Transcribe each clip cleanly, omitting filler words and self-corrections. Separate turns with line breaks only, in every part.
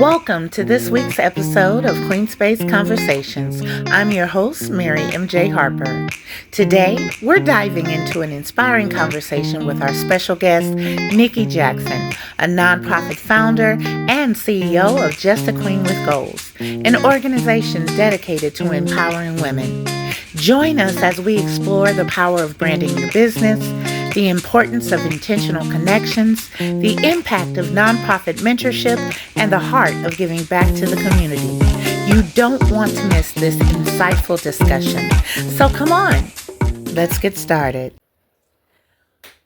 Welcome to this week's episode of Queenspace Conversations. I'm your host, Mary MJ Harper. Today, we're diving into an inspiring conversation with our special guest, Nikki Jackson, a nonprofit founder and CEO of Just a Queen with Goals, an organization dedicated to empowering women. Join us as we explore the power of branding your business, the importance of intentional connections, the impact of nonprofit mentorship, and the heart of giving back to the community. You don't want to miss this insightful discussion. So come on, let's get started.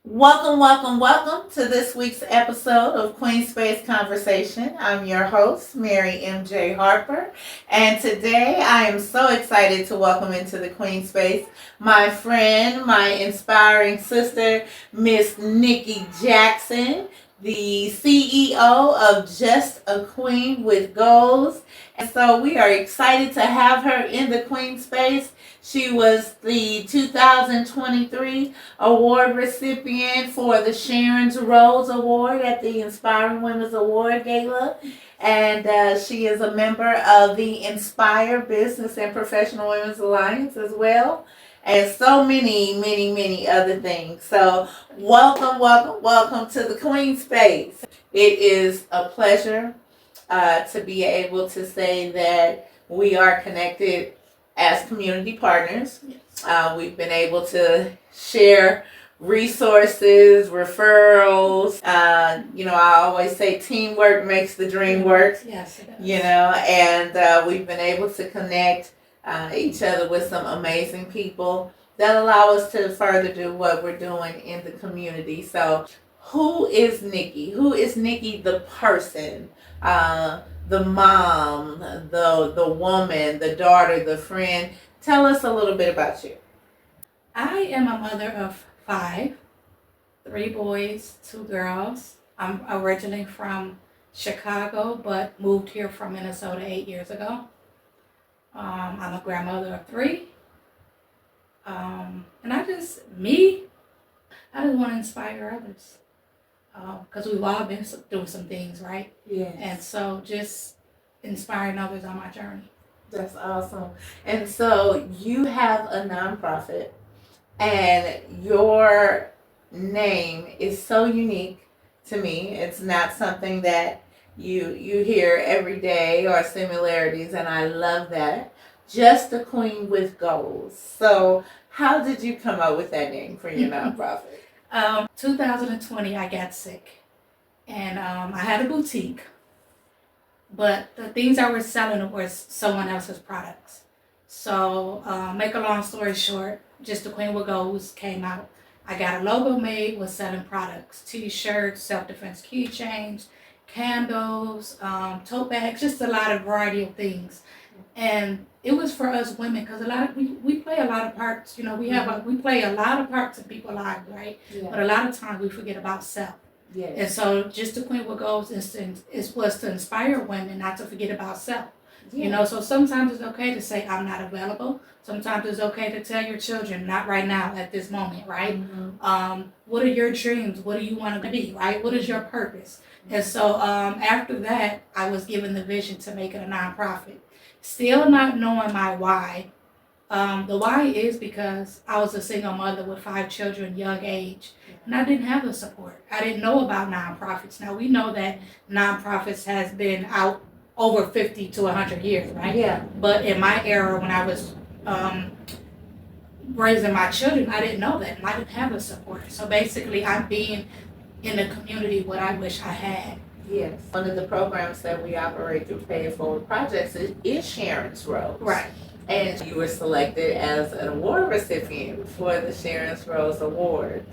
Welcome to this week's episode of Queenspace Conversation. I'm your host, Mary MJ Harper, and today I am so excited to welcome into the Queenspace my friend, my inspiring sister, Miss Nikki Jackson, the CEO of Just a Queen with Goals. And so we are excited to have her in the Queenspace. She was the 2023 award recipient for the Sharon's Rose Award at the Inspiring Women's Award Gala. And she is a member of the Inspire Business and Professional Women's Alliance as well. And so many other things. So welcome to the Queen Space. It is a pleasure to be able to say that we are connected as community partners. We've been able to share resources, referrals. I always say teamwork makes the dream work.
Yes, it does.
And we've been able to connect each other with some amazing people that allow us to further do what we're doing in the community. So who is Nikki? Who is Nikki the person? The mom, the woman, the daughter, the friend. Tell us a little bit about you.
I am a mother of 5, 3 boys, 2 girls. I'm originally from Chicago, but moved here from Minnesota 8 years ago. I'm a grandmother of 3. And I just want to inspire others. Because we've all been doing some things, right?
Yes.
And so just inspiring others on my journey.
That's awesome. And so you have a nonprofit, and your name is so unique to me. It's not something that you hear every day or similarities, and I love that. Just a Queen with Goals. So how did you come up with that name for your nonprofit?
2020, I got sick, and I had a boutique, but the things I was selling was someone else's products. So, make a long story short, Just a Queen with Goals came out. I got a logo made, was selling products, t-shirts, self-defense keychains, candles, tote bags, just a lot of variety of things. And it was for us women, because we play a lot of parts. We play a lot of parts in people's lives, right?
Yeah.
But a lot of times we forget about self.
Yes.
And so Just a Queen with Goals was to inspire women not to forget about self.
Yeah.
So sometimes it's okay to say I'm not available. Sometimes it's okay to tell your children not right now at this moment, right?
Mm-hmm.
What are your dreams? What do you want to be, right? What is your purpose? And so after that, I was given the vision to make it a nonprofit. Still not knowing my why. The why is because I was a single mother with 5 children, young age, and I didn't have the support. I didn't know about nonprofits. Now we know that nonprofits has been out over 50 to 100 years, right?
Yeah.
But in my era, when I was raising my children, I didn't know that, and I didn't have the support. So basically, I'm being in the community what I wish I had.
Yes. One of the programs that we operate through Pay It Forward Projects is Sharon's Rose.
Right.
And you were selected as an award recipient for the Sharon's Rose Award,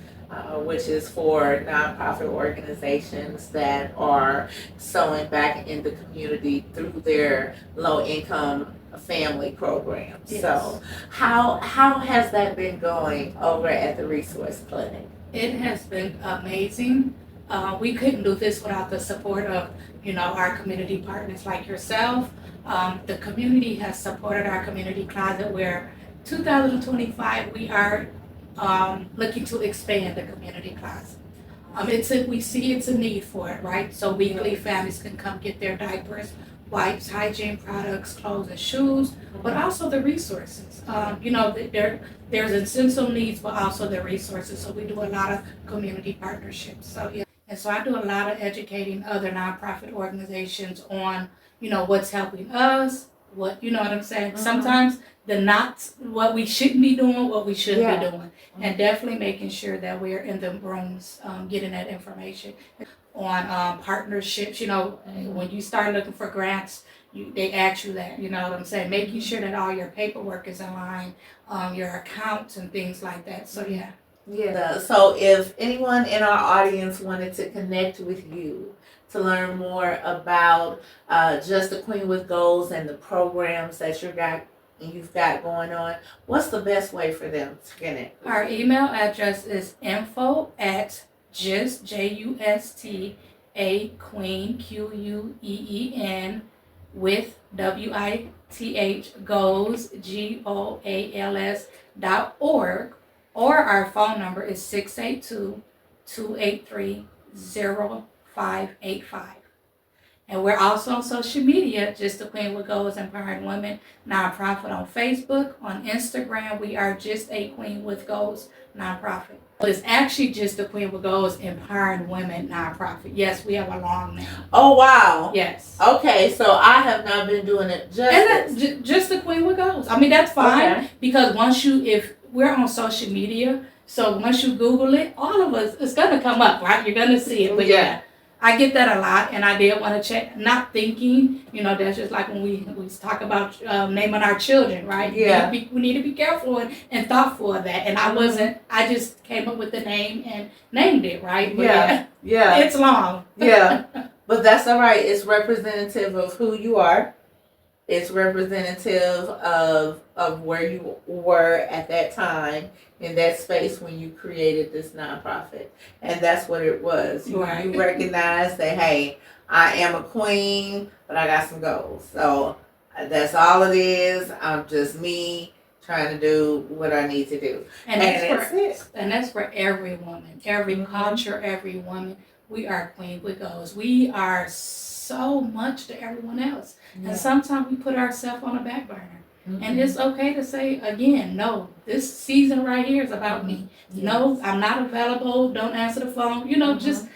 which is for nonprofit organizations that are sewing back in the community through their low-income family programs.
Yes.
So how has that been going over at the Resource Clinic?
It has been amazing. We couldn't do this without the support of, our community partners like yourself. The community has supported our community closet, where 2025 we are looking to expand the community closet. We see it's a need for it, right? So weekly families can come get their diapers, wipes, hygiene products, clothes, and shoes, but also the resources. There's essential needs, but also the resources. So we do a lot of community partnerships. So yeah, and so I do a lot of educating other nonprofit organizations on, what's helping us. What I'm saying. Sometimes the not what we shouldn't be doing, what we should be doing, and definitely making sure that we're in the rooms getting that information on partnerships. When you start looking for grants, they ask you that. You know what I'm saying? Making sure that all your paperwork is in line, your accounts and things like that. So yeah.
Yeah. So if anyone in our audience wanted to connect with you to learn more about Just a Queen with Goals and the programs that you've got going on, what's the best way for them to connect?
Our email address is info@just JUSTA Queen QUEEN with WITH goals GOALS.org, or our phone number is 682-283-0585. And we're also on social media, Just a Queen with Goals, Empowering Women Nonprofit on Facebook. On Instagram, we are Just a Queen with Goals Nonprofit. But it's actually Just a Queen with Goals, Empowering Women Nonprofit. Yes, we have a long name.
Oh, wow.
Yes.
Okay, so I have not been doing it
Just a Queen with Goals. I mean, that's fine, because if we're on social media, so once you Google it, all of us, it's going to come up, right? You're going to see it. But yeah. I get that a lot, and I did want to check, not thinking, that's just like when we talk about naming our children, right?
Yeah.
We need to be careful and thoughtful of that. And I just came up with the name and named it, right? But
yeah.
It's long.
Yeah. But that's all right. It's representative of who you are. It's representative of where you were at that time in that space when you created this nonprofit. And that's what it was. You recognize that, hey, I am a queen, but I got some goals. So that's all it is. I'm just me trying to do what I need to do.
And that's for every woman, every culture, every woman. We are queen with goals. We are so much to everyone else. Yeah. And sometimes we put ourselves on a back burner. And it's okay to say, again, no, this season right here is about me. Yes. No, I'm not available. Don't answer the phone. Just,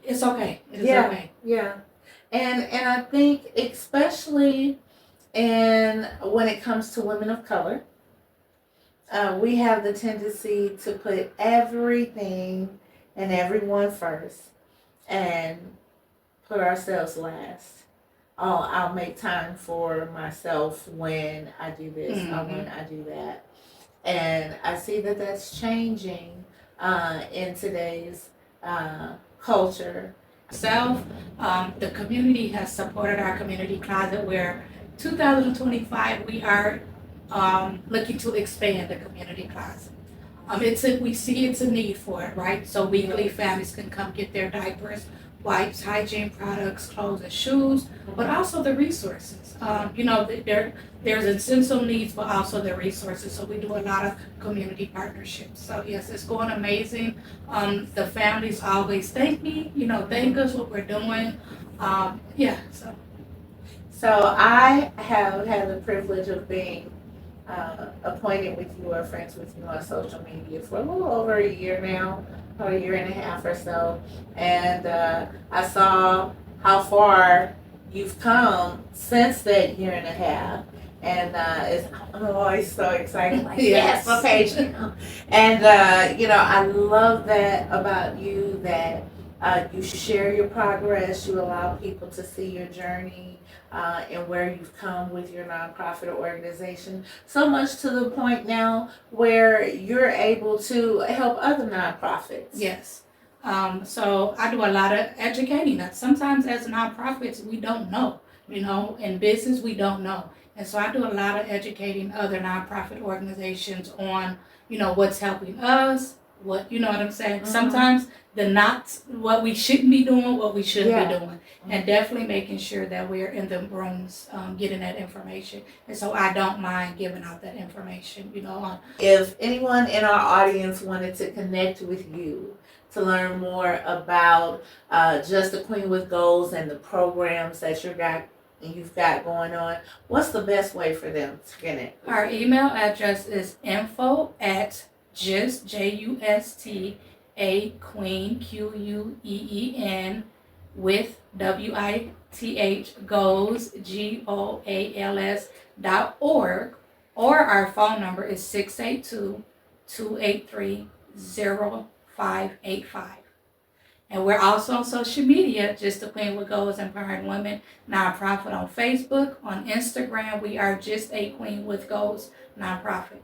it's okay. It's okay.
Yeah. And I think especially when it comes to women of color, we have the tendency to put everything and everyone first and put ourselves last. Oh, I'll make time for myself when I do this or when I do that. And I see that that's changing in today's culture.
The community has supported our community closet, where 2025 we are looking to expand the community closet. We see it's a need for it, right? So weekly families can come get their diapers, wipes, hygiene products, clothes, and shoes, but also the resources. There's essential needs, but also the resources. So we do a lot of community partnerships. So yes, it's going amazing. The families always thank me, thank us what we're doing.
So I have had the privilege of being acquainted with you or friends with you on social media for a little over a year now, or a year and a half or so, and I saw how far you've come since that year and a half, and I'm always so excited, like yes, okay, and I love that about you, that you share your progress, you allow people to see your journey. And where you've come with your nonprofit organization, so much to the point now where you're able to help other nonprofits.
Yes. So I do a lot of educating. Sometimes as nonprofits, we don't know, in business, we don't know. And so I do a lot of educating other nonprofit organizations on, what's helping us, what I'm saying. Sometimes the not what we shouldn't be doing, what we should be doing, and definitely making sure that we're in the rooms getting that information. And so I don't mind giving out that information.
If anyone in our audience wanted to connect with you to learn more about Just a Queen with Goals and the programs that you've got going on, what's the best way for them to connect?
Our email address is info@just JUST a queen QUEEN with WITH goals GOALS.org, or our phone number is 682-283-0585. And we're also on social media, Just a Queen with Goals, Empowering Women Nonprofit on Facebook. On Instagram, we are Just a Queen with Goals Nonprofit.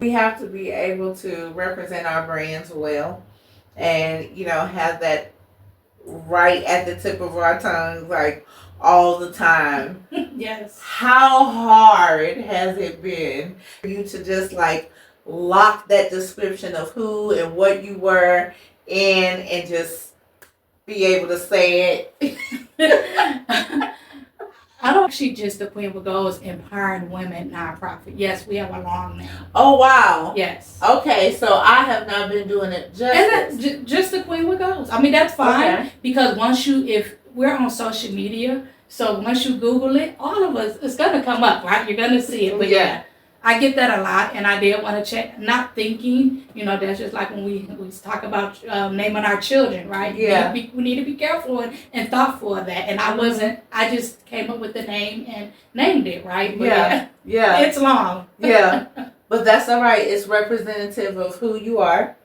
We have to be able to represent our brands well and, have that right at the tip of our tongues, like all the time.
Yes.
How hard has it been for you to just like lock that description of who and what you were in and just be able to say it?
I don't actually Just the Queen with Goals, Empowering Women Nonprofit. Yes, we have a long name.
Oh, wow.
Yes.
Okay, so I have not been doing it
Just the Queen with Goals. I mean, that's fine, because if we're on social media, so once you Google it, all of us, it's going to come up, right? You're going to see it. But yeah, I get that a lot, and I did want to check, not thinking, that's just like when we talk about naming our children, right?
Yeah.
We need to be careful and thoughtful of that. And I just came up with the name and named it, right? But
yeah.
It's long.
Yeah. But that's all right. It's representative of who you are.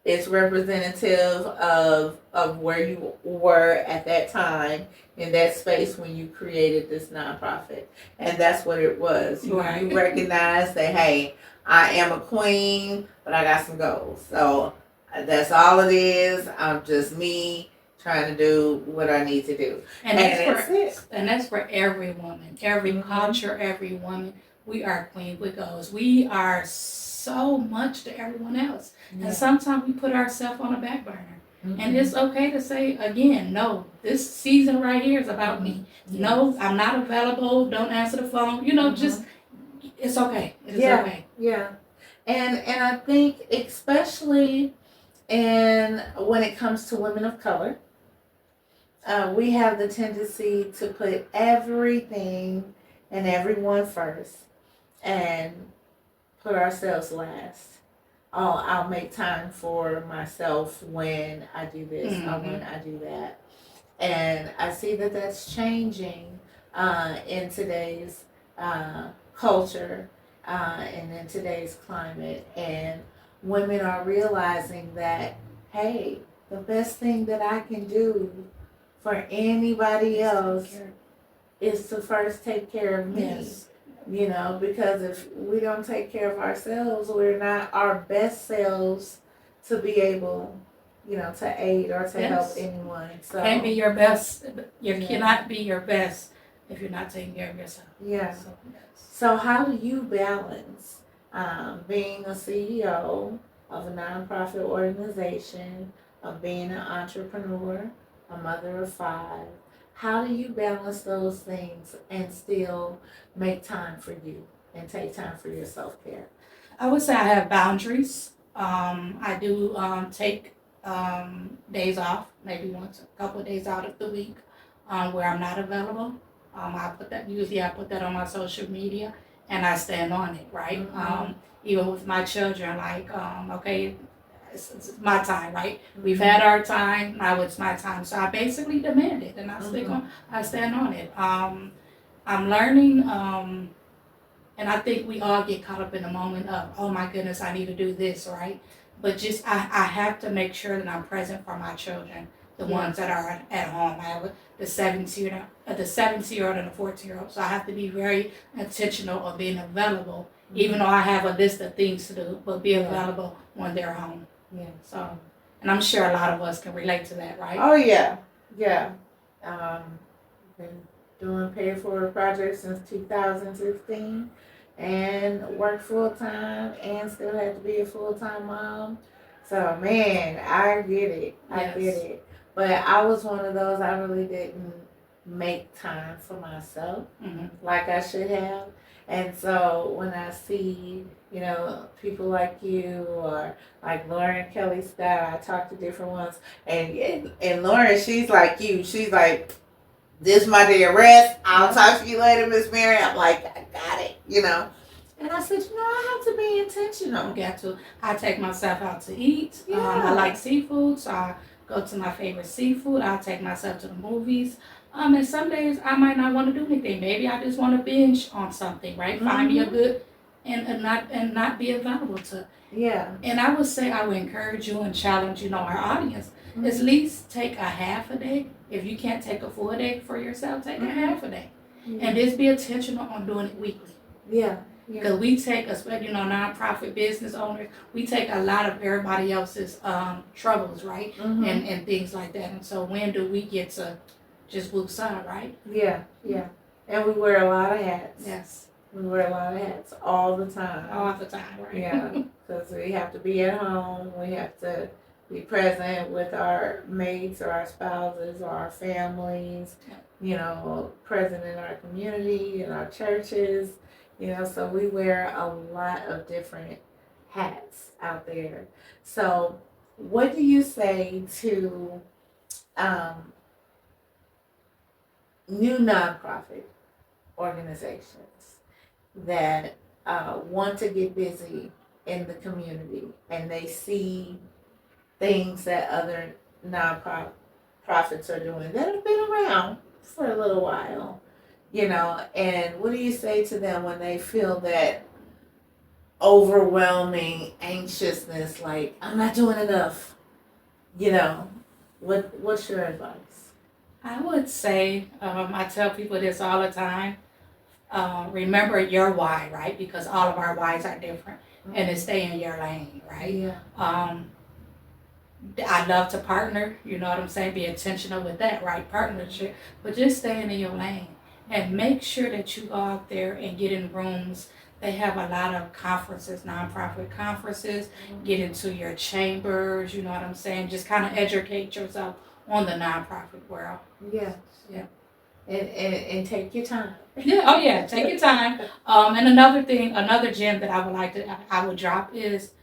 It's representative of where you were at that time in that space when you created this nonprofit. And that's what it was. You recognize that, hey, I am a queen, but I got some goals. So that's all it is. I'm just me trying to do what I need to do.
And that's for every woman, every culture, every woman. We are queen with goals. We are so much to everyone else. Yeah. And sometimes we put ourselves on a back burner. And it's okay to say, again, no, this season right here is about me. Yes. No, I'm not available. Don't answer the phone. Just, it's okay. It's okay.
Yeah. And I think especially when it comes to women of color, we have the tendency to put everything and everyone first and put ourselves last. Oh, I'll make time for myself when I do this or when I do that. And I see that that's changing in today's culture and in today's climate. And women are realizing that, hey, the best thing that I can do for anybody else is to first take care of me. Yes. Because if we don't take care of ourselves, we're not our best selves to be able, to aid or to help anyone. So
can't be your best. You cannot be your best if you're not taking care of yourself.
Yeah. So how do you balance being a CEO of a nonprofit organization, of being an entrepreneur, a mother of 5? How do you balance those things and still make time for you and take time for your self-care?
I would say I have boundaries. I do take days off, maybe a couple of days out of the week where I'm not available. I put that on my social media and I stand on it, right? Even with my children, like, okay, it's my time, right? We've had our time, now it's my time. So I basically demand it and I stand on it. I'm learning, and I think we all get caught up in the moment of, oh my goodness, I need to do this, right? But just I have to make sure that I'm present for my children, the ones that are at home. I have the 17-year-old and the 14-year-old. So I have to be very intentional of being available, even though I have a list of things to do, but be available when they're home. Yeah. So, and I'm sure a lot of us can relate to that, right?
Oh yeah, yeah. Been doing paid forward projects since 2016, and work full time, and still have to be a full time mom. So man, I get it. I get it. But I was one of those. I really didn't make time for myself
Mm-hmm.
like I should have. And so when I see, people like you or like Lauren Kelly Scott, I talk to different ones, and Lauren, she's like you. She's like, this my day of rest. I'll talk to you later, Miss Mary. I'm like, I got it. And I said, I have to be intentional.
You got to. I take myself out to eat.
Yeah.
I like seafood, so I go to my favorite seafood. I'll take myself to the movies. And some days I might not want to do anything. Maybe I just want to binge on something, right? Find me a good and not be available to.
Yeah.
And I would say I would encourage you and challenge, our audience. At least take a half a day. If you can't take a full day for yourself, take a half a day. And just be intentional on doing it weekly.
Yeah.
Because we take, nonprofit business owners, we take a lot of everybody else's troubles, right? And things like that. And so when do we get to just woosah, right?
Yeah. And we wear a lot of hats.
Yes.
We wear a lot of hats all the time.
All the time, right?
Yeah. Because we have to be at home. We have to be present with our mates or our spouses or our families, present in our community, in our churches. So we wear a lot of different hats out there. So what do you say to new nonprofit organizations that want to get busy in the community and they see things that other nonprofits are doing that have been around for a little while? And what do you say to them when they feel that overwhelming anxiousness, like, I'm not doing enough? What's your advice?
I would say, I tell people this all the time, remember your why, right? Because all of our whys are different, and to stay in your lane, right?
Yeah.
I love to partner, you know what I'm saying? Be intentional with that, right? Partnership, but just staying in your lane. And make sure that you go out there and get in rooms. They have a lot of conferences, nonprofit conferences. Get into your chambers, you know what I'm saying? Just kind of educate yourself on the nonprofit world.
Yeah. And take your time.
Yeah. Oh yeah, take your time. And another gem that I would drop is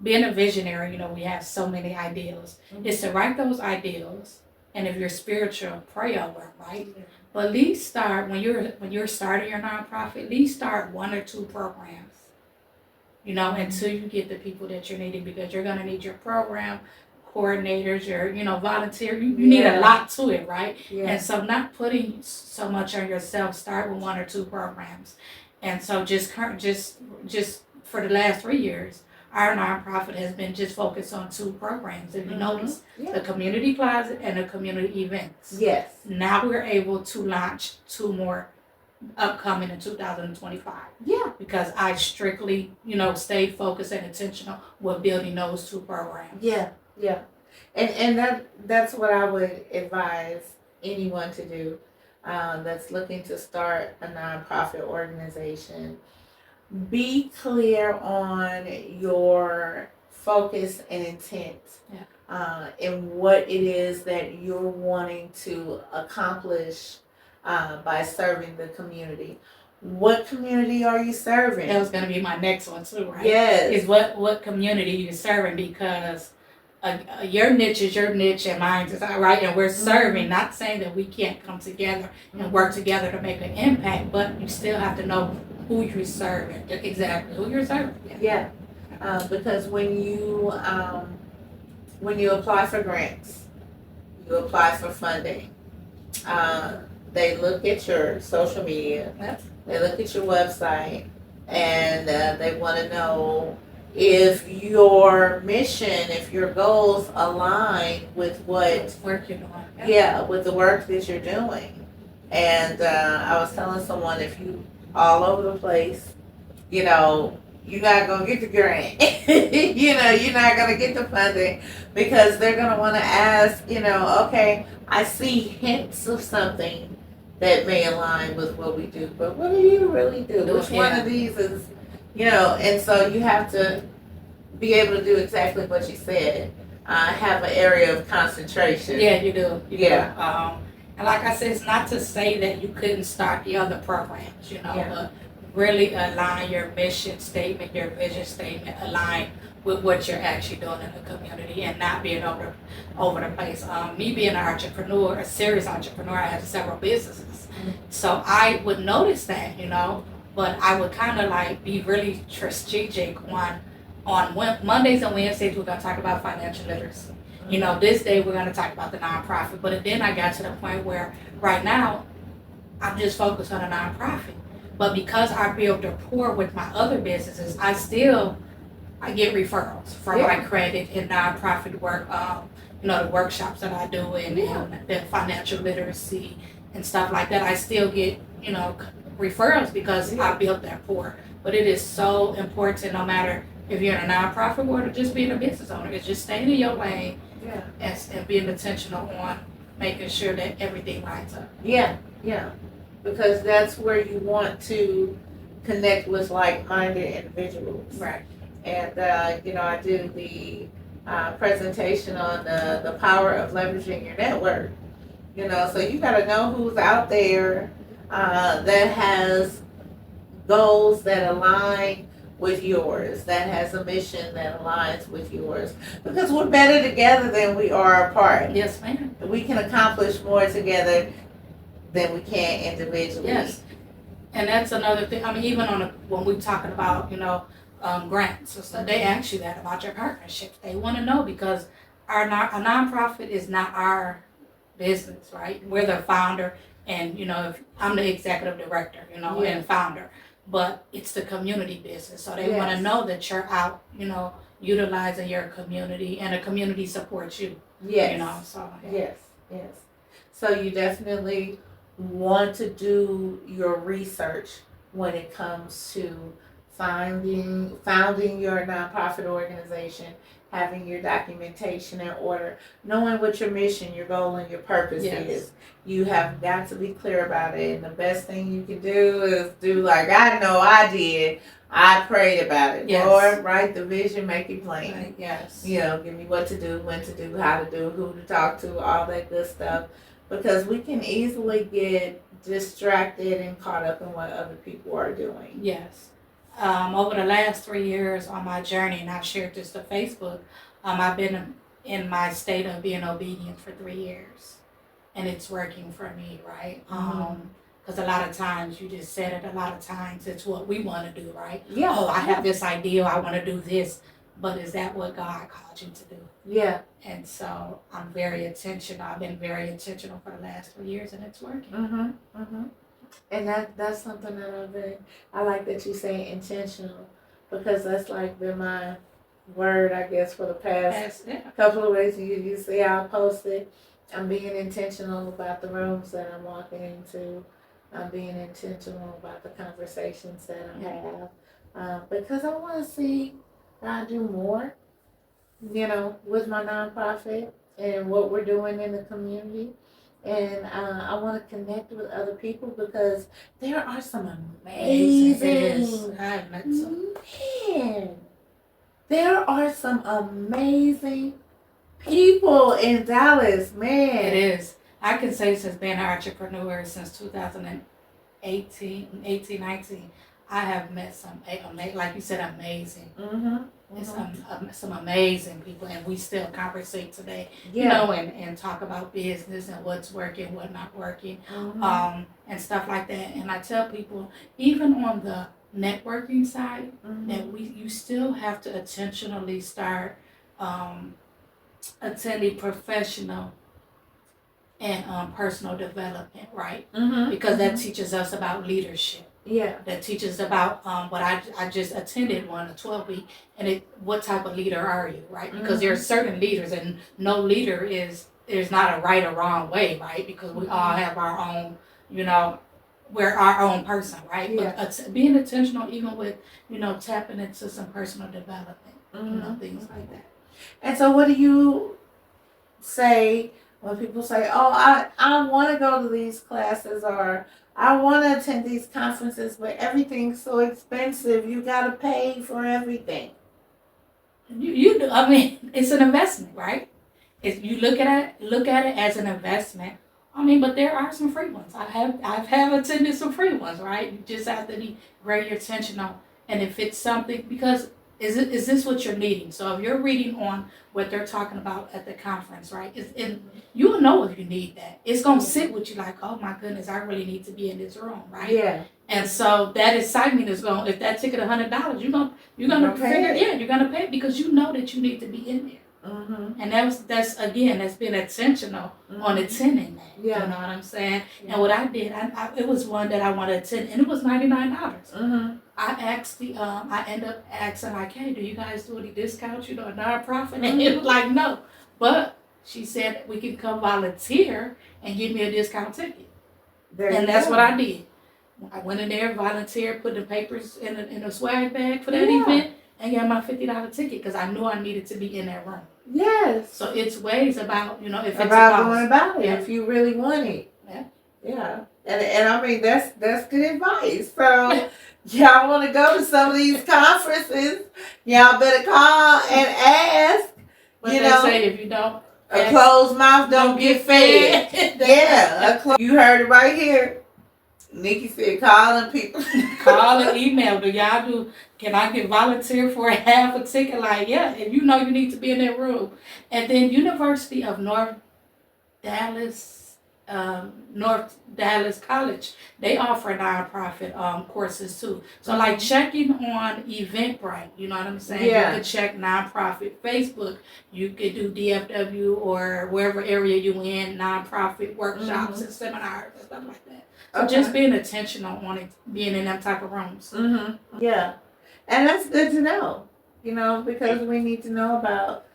being a visionary. We have so many ideals. Is to write those ideals, and if you're spiritual, pray over them, right? But at least start when you're starting your nonprofit. At least start 1 or 2 programs. Until you get the people that you're needing, because you're gonna need your program coordinators, your volunteer. You need a lot to it, right?
Yeah.
And so not putting so much on yourself. Start with 1 or 2 programs. And so just for the last 3 years, our nonprofit has been just focused on 2 programs. If you notice, the community closet and the community events.
Yes.
Now we're able to launch 2 more upcoming in 2025.
Yeah.
Because I strictly, stayed focused and intentional with building those 2 programs.
Yeah. And that's what I would advise anyone to do that's looking to start a nonprofit organization. Be clear on your focus and intent in what it is that you're wanting to accomplish by serving the community. What community are you serving?
That was going to be my next one too, right?
Yes.
Is what community you're serving, because your niche is your niche and mine is right, and we're serving. Not saying that we can't come together and work together to make an impact, but you still have to know who you're serving. Exactly who you're serving.
Yeah. Because when you apply for grants, you apply for funding. They look at your social media.
Yep.
They look at your website, and they want to know if your mission, if your goals align with what
work you're doing.
Yeah, with the work that you're doing. And I was telling someone, if you all over the place, you're not gonna get the grant. You're not gonna get the funding, because they're gonna want to ask, okay, I see hints of something that may align with what we do, but what do you really do? Which one of these is, and so you have to be able to do exactly what you said. Have an area of concentration.
Yeah, you do.
Yeah.
And like I said, it's not to say that you couldn't start the other programs,
Yeah.
but really align your mission statement, your vision statement, align with what you're actually doing in the community and not being over the place. Me being an entrepreneur, a serious entrepreneur, I have several businesses. So I would notice that, but I would kind of like be really strategic on Mondays and Wednesdays we're gonna talk about financial literacy. This day we're gonna talk about the nonprofit. But then I got to the point where right now I'm just focused on a nonprofit. But because I built rapport with my other businesses, I get referrals from my credit and nonprofit work. The workshops that I do and the financial literacy and stuff like that. I still get referrals because I built that rapport. But it is so important, no matter if you're in a nonprofit or just being a business owner, is just staying in your lane and being intentional on making sure that everything lines up.
Yeah, because that's where you want to connect with like-minded individuals.
Right.
And I do the presentation on the power of leveraging your network. So you got to know who's out there that has goals that align with yours, that has a mission that aligns with yours, because we're better together than we are apart.
Yes, ma'am.
We can accomplish more together than we can individually.
Yes, and that's another thing. I mean, even when we're talking about grants, so they ask you that about your partnerships. They want to know because a nonprofit is not our business, right? We're the founder, and if I'm the executive director, and founder, but it's the community business. So they want to know that you're out, utilizing your community, and the community supports you.
Yes.
So
yes. So you definitely want to do your research when it comes to founding your nonprofit organization, having your documentation in order, knowing what your mission, your goal, and your purpose is. You have got to be clear about it. And the best thing you can do is do like I know I did. I prayed about it.
Yes.
Lord, write the vision, make it plain.
Right. Yes.
Give me what to do, when to do, how to do, who to talk to, all that good stuff. Because we can easily get distracted and caught up in what other people are doing.
Yes. Over the last 3 years on my journey, and I've shared this to Facebook, I've been in my state of being obedient for 3 years. And it's working for me, right? Because a lot of times, you just said it, a lot of times it's what we want to do, right?
Yeah.
Oh, I have this idea, I want to do this. But is that what God called you to do?
Yeah.
And so I'm very intentional. I've been very intentional for the last 3 years, and it's working.
And that's something that I like that you say intentional, because that's like been my word, I guess, for the past couple of weeks. You see how I posted. I'm being intentional about the rooms that I'm walking into. I'm being intentional about the conversations that I have, because I want to see God do more, with my nonprofit and what we're doing in the community. And I want to connect with other people because there are some amazing, there are some amazing people in Dallas, man.
It is. I can say since being an entrepreneur since 2018, 19, I have met some, like you said, amazing. It's some amazing people, and we still conversate today, and talk about business and what's working, what not working, and stuff like that. And I tell people, even on the networking side, that you still have to intentionally start attending professional and personal development, right? Because that teaches us about leadership.
Yeah.
That teaches about what I just attended one, a 12-week, and what type of leader are you, right? Because there are certain leaders, and no leader there's not a right or wrong way, right? Because we all have our own, we're our own person, right?
Yeah.
But being intentional, even with, tapping into some personal development, things like that.
And so what do you say when people say, oh, I want to go to these classes, or I want to attend these conferences, but everything's so expensive. You got to pay for everything.
I mean, it's an investment, right? If you look at it as an investment, I mean, but there are some free ones. I've attended some free ones, right? You just have to be very intentional, and if it's something, because is this what you're needing? So if you're reading on what they're talking about at the conference, right? You'll know if you need that. It's gonna sit with you like, oh my goodness, I really need to be in this room, right?
Yeah.
And so that excitement is going. If that ticket $100, you're gonna figure, yeah, you're gonna pay it because you know that you need to be in there.
Mm-hmm.
And that's been intentional on attending that.
Yeah.
You know what I'm saying?
Yeah.
And what I did, it was one that I wanted to attend, and it was $99.
Mm-hmm.
I asked I ended up asking like, hey, do you guys do any discounts? You know, a nonprofit, and it was like no, but she said we can come volunteer and give me a discount ticket, and that's what I did. I went in there, volunteered, put the papers in a swag bag for that event, and got my $50 ticket because I knew I needed to be in that room.
Yes.
So it's ways about, if it's
about going about it,
yeah.
if you really want it.
Yeah.
Yeah. And I mean that's good advice. So y'all want to go to some of these conferences, y'all better call and ask.
But they say if you don't,
a closed mouth don't get fed. Yeah. You heard it right here. Nikki said calling people.
Call and email. Can I get volunteer for half a ticket? Like, yeah, if you know you need to be in that room. And then University of North Dallas College, they offer nonprofit courses too. So like checking on Eventbrite, you know what I'm saying?
Yeah.
You could check nonprofit Facebook. You could do DFW or wherever area you in, nonprofit workshops and seminars and stuff like that. So just being intentional on it, being in them type of rooms.
Mm-hmm. Yeah. And that's good to know, because we need to know about,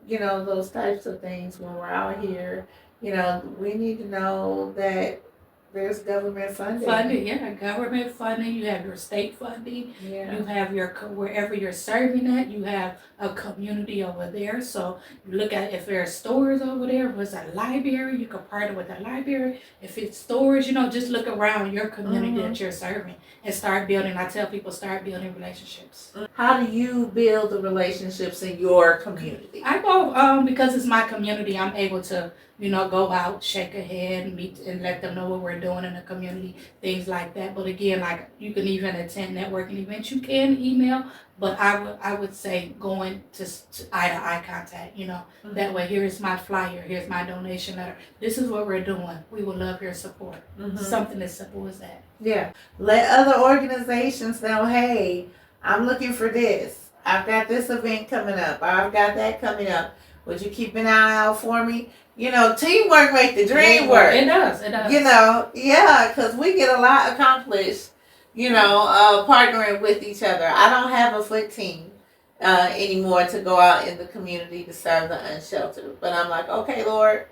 those types of things when we're out here. We need to know that there's government funding.
Government funding. You have your state funding.
Yeah.
You have your, wherever you're serving at, you have a community over there. So you look at if there are stores over there, if it's a library, you can partner with a library. If it's stores, just look around your community that you're serving and start building. I tell people, start building relationships.
How do you build the relationships in your community?
I go, because it's my community, I'm able to, go out, shake a hand, meet, and let them know what we're doing in the community, things like that. But again, like you can even attend networking events. You can email, but I would say going to eye-to-eye contact. That way, here's my flyer, here's my donation letter. This is what we're doing. We would love your support. Something as simple as that.
Yeah. Let other organizations know, hey, I'm looking for this. I've got this event coming up. I've got that coming up. Would you keep an eye out for me? Teamwork makes the dream work.
It does.
Because we get a lot accomplished, partnering with each other. I don't have a foot team anymore to go out in the community to serve the unsheltered. But I'm like, okay, Lord,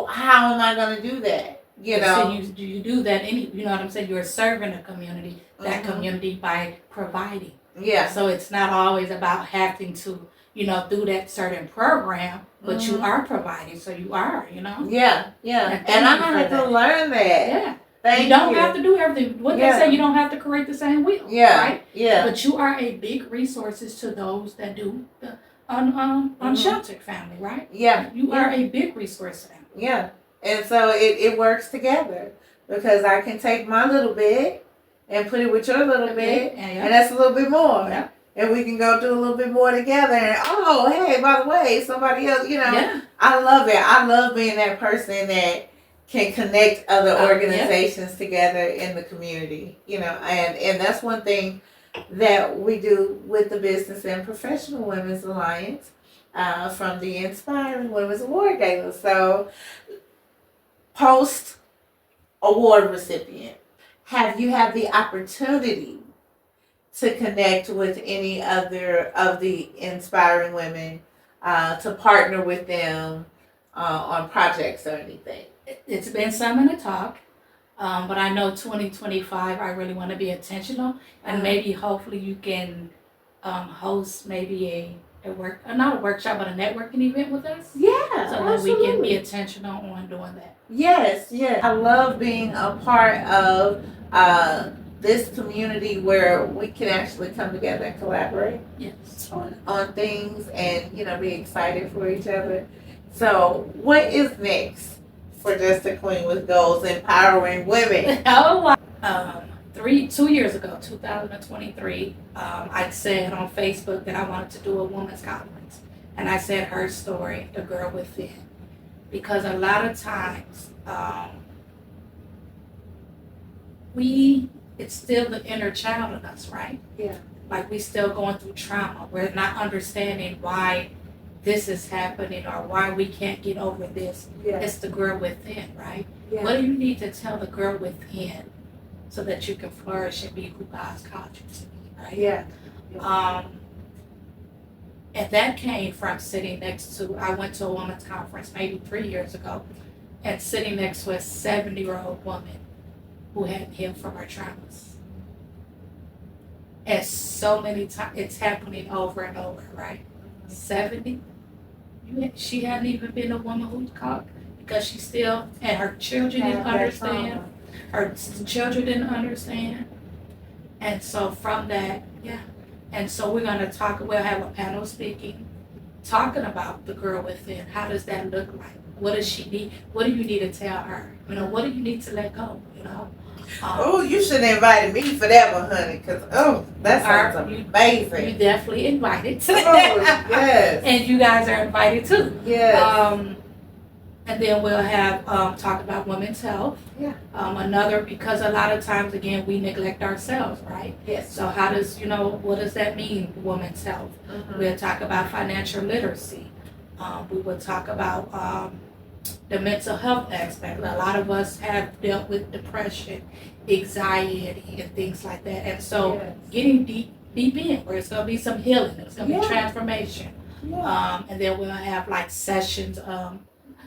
how am I going to do that?
So you do that, you know what I'm saying? You're serving a community, that community by providing.
Yeah.
So it's not always about having to, do that certain program, but you are providing. So you are,
Yeah. And I had to learn that.
Yeah. You don't have to do everything. What they say, you don't have to create the same wheel.
Yeah.
Right?
Yeah.
But you are a big resources to those that do the unsheltered family, right?
Yeah.
You are a big resource to them.
Yeah. And so it works together because I can take my little bit and put it with your little bit, and that's a little bit more.
Yeah.
And we can go do a little bit more together. And hey, by the way, somebody else, I love it. I love being that person that can connect other organizations together in the community, and that's one thing that we do with the Business and Professional Women's Alliance from the Inspiring Women's Award Gala. So, post award recipient, have you had the opportunity to connect with any other of the inspiring women, to partner with them on projects or anything?
It's been some in the talk, but I know 2025 I really want to be intentional, and maybe hopefully you can host maybe not a workshop, but a networking event with us.
Yeah,
so that we can be intentional on doing that.
Yes. I love being a part of this community where we can actually come together and collaborate on things and be excited for each other. So what is next for Just a Queen with Goals, empowering women?
Oh, wow. 2 years ago, 2023, I said on Facebook that I wanted to do a women's conference. And I said her story, The Girl Within. Because a lot of times, it's still the inner child in us, right?
Yeah.
Like we still going through trauma. We're not understanding why this is happening or why we can't get over this.
Yeah.
It's the girl within, right?
Yeah.
What do you need to tell the girl within so that you can flourish and be who God's called you to be, right?
Yeah.
And that came from sitting next to, I went to a women's conference maybe 3 years ago, and sitting next to a 70-year-old woman who hadn't healed from her traumas. And so many times, it's happening over and over, right? 70? She hadn't even been a woman who called because she still, and her children didn't understand. Her children didn't understand. And so from that, yeah. And so we're going to talk, we'll have a panel speaking, talking about the girl within. How does that look like? What does she need? What do you need to tell her? What do you need to let go?
You should have invited me for that one, honey, because, that sounds amazing.
You definitely invited.
Yes.
And you guys are invited too.
Yes.
And then we'll have talk about women's health.
Yeah.
Another, because a lot of times, again, we neglect ourselves, right?
Yes.
So how does, what does that mean, women's health?
Mm-hmm.
We'll talk about financial literacy. We will talk about the mental health aspect. A lot of us have dealt with depression, anxiety, and things like that. And so getting deep in, where it's going to be some healing, it's going to be transformation.
Yeah.
And then we'll have like sessions.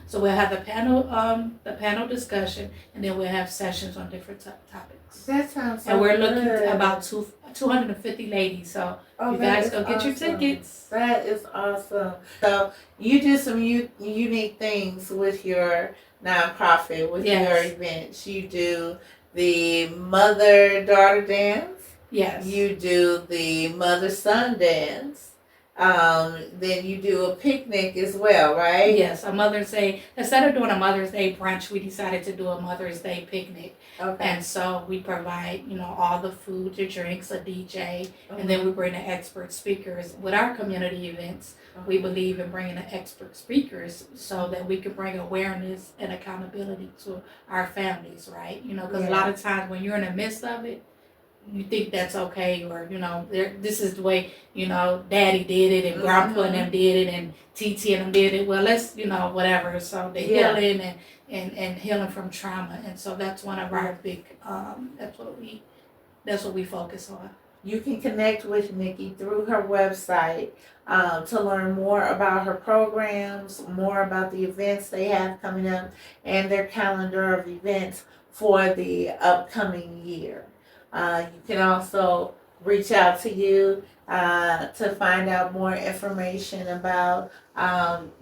So we'll have the panel discussion, and then we'll have sessions on different topics.
That sounds so
And we're
good.
looking at about 250 ladies. So you guys go get your tickets.
That is awesome. So you do some unique things with your nonprofit, with your events. You do the mother-daughter dance.
Yes.
You do the mother-son dance. Then you do a picnic as well, right?
Yes, a Mother's Day. Instead of doing a Mother's Day brunch, we decided to do a Mother's Day picnic.
Okay.
And so we provide, all the food, the drinks, a DJ, and then we bring the expert speakers. With our community events, we believe in bringing the expert speakers so that we can bring awareness and accountability to our families, right? Because a lot of times when you're in the midst of it, you think that's okay, or this is the way daddy did it and grandpa and them did it and TT and them did it. Well, let's whatever. So the healing and healing from trauma, and so that's one of our big that's what we focus on.
You can connect with Nikki through her website to learn more about her programs, more about the events they have coming up, and their calendar of events for the upcoming year. You can also reach out to you to find out more information about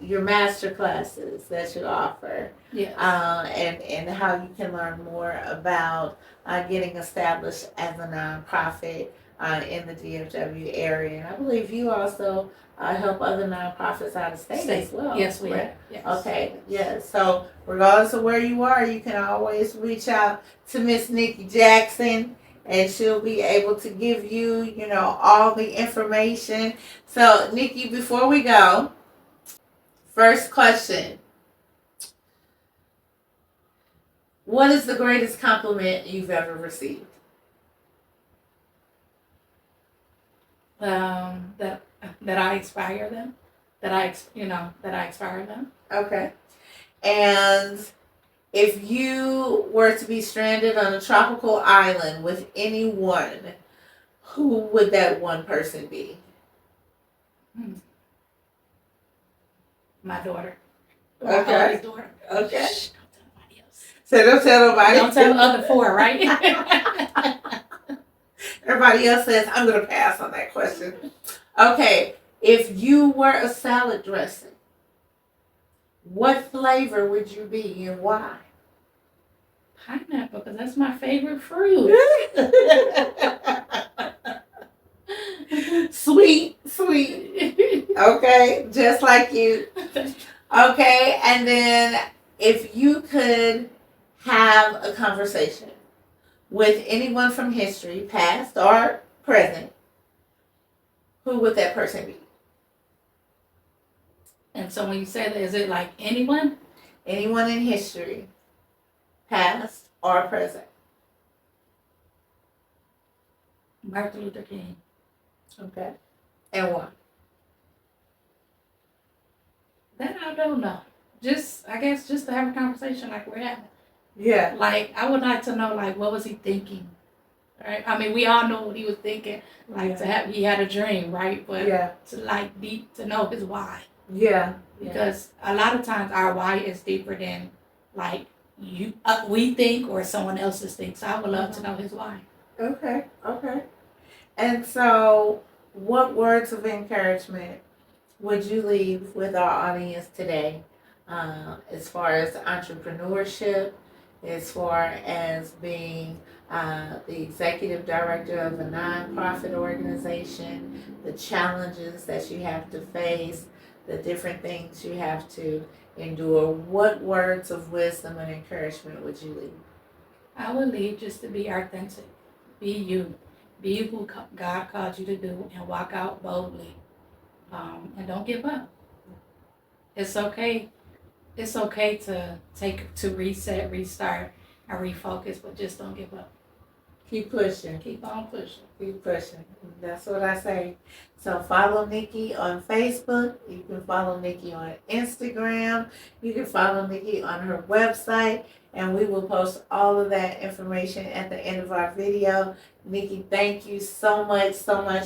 your master classes that you offer.
Yes.
And how you can learn more about getting established as a nonprofit in the DFW area. And I believe you also help other nonprofits out of state as well.
Yes, we have. Yes.
Okay, yes. So regardless of where you are, you can always reach out to Miss Nikki Jackson, and she'll be able to give you, all the information. So, Nikki, before we go, first question. What is the greatest compliment you've ever received?
That I inspire them. That I inspire them.
Okay. And if you were to be stranded on a tropical island with anyone, who would that one person be?
My daughter.
Okay.
My daughter.
Okay.
Shh, don't tell nobody else.
So don't tell nobody.
Don't tell the other four, right?
Everybody else says, I'm going to pass on that question. Okay. If you were a salad dressing, what flavor would you be and why?
Pineapple, because that's my favorite fruit.
Sweet. Okay, just like you. Okay, and then if you could have a conversation with anyone from history, past or present, who would that person be?
And so when you say that, is it like anyone?
Anyone in history, past or present.
Martin Luther King.
Okay. And why?
That I don't know. I guess just to have a conversation like we're having.
Yeah.
Like, I would like to know, like, what was he thinking? Right? I mean, we all know what he was thinking. Like, he had a dream, right? But to know his why.
Yeah.
Because a lot of times our why is deeper than, like, we think or someone else's think. So I would love to know his why.
Okay. And so, what words of encouragement would you leave with our audience today, as far as entrepreneurship, as far as being the executive director of a nonprofit organization, the challenges that you have to face, the different things you have to endure? What words of wisdom and encouragement would you leave?
I would leave just to be authentic. Be you. Be who God called you to do and walk out boldly. And don't give up. It's okay. It's okay to reset, restart, and refocus, but just don't give up.
Keep pushing.
Keep on pushing.
Keep pushing. That's what I say. So follow Nikki on Facebook. You can follow Nikki on Instagram. You can follow Nikki on her website. And we will post all of that information at the end of our video. Nikki, thank you so much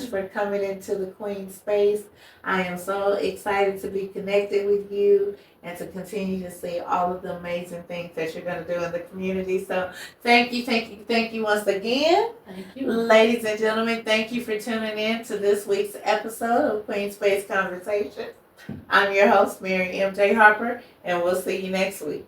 for coming into the Queen Space. I am so excited to be connected with you and to continue to see all of the amazing things that you're going to do in the community. So thank you once again.
Thank you.
Ladies and gentlemen, thank you for tuning in to this week's episode of Queen Space Conversation. I'm your host, Mary MJ Harper, and we'll see you next week.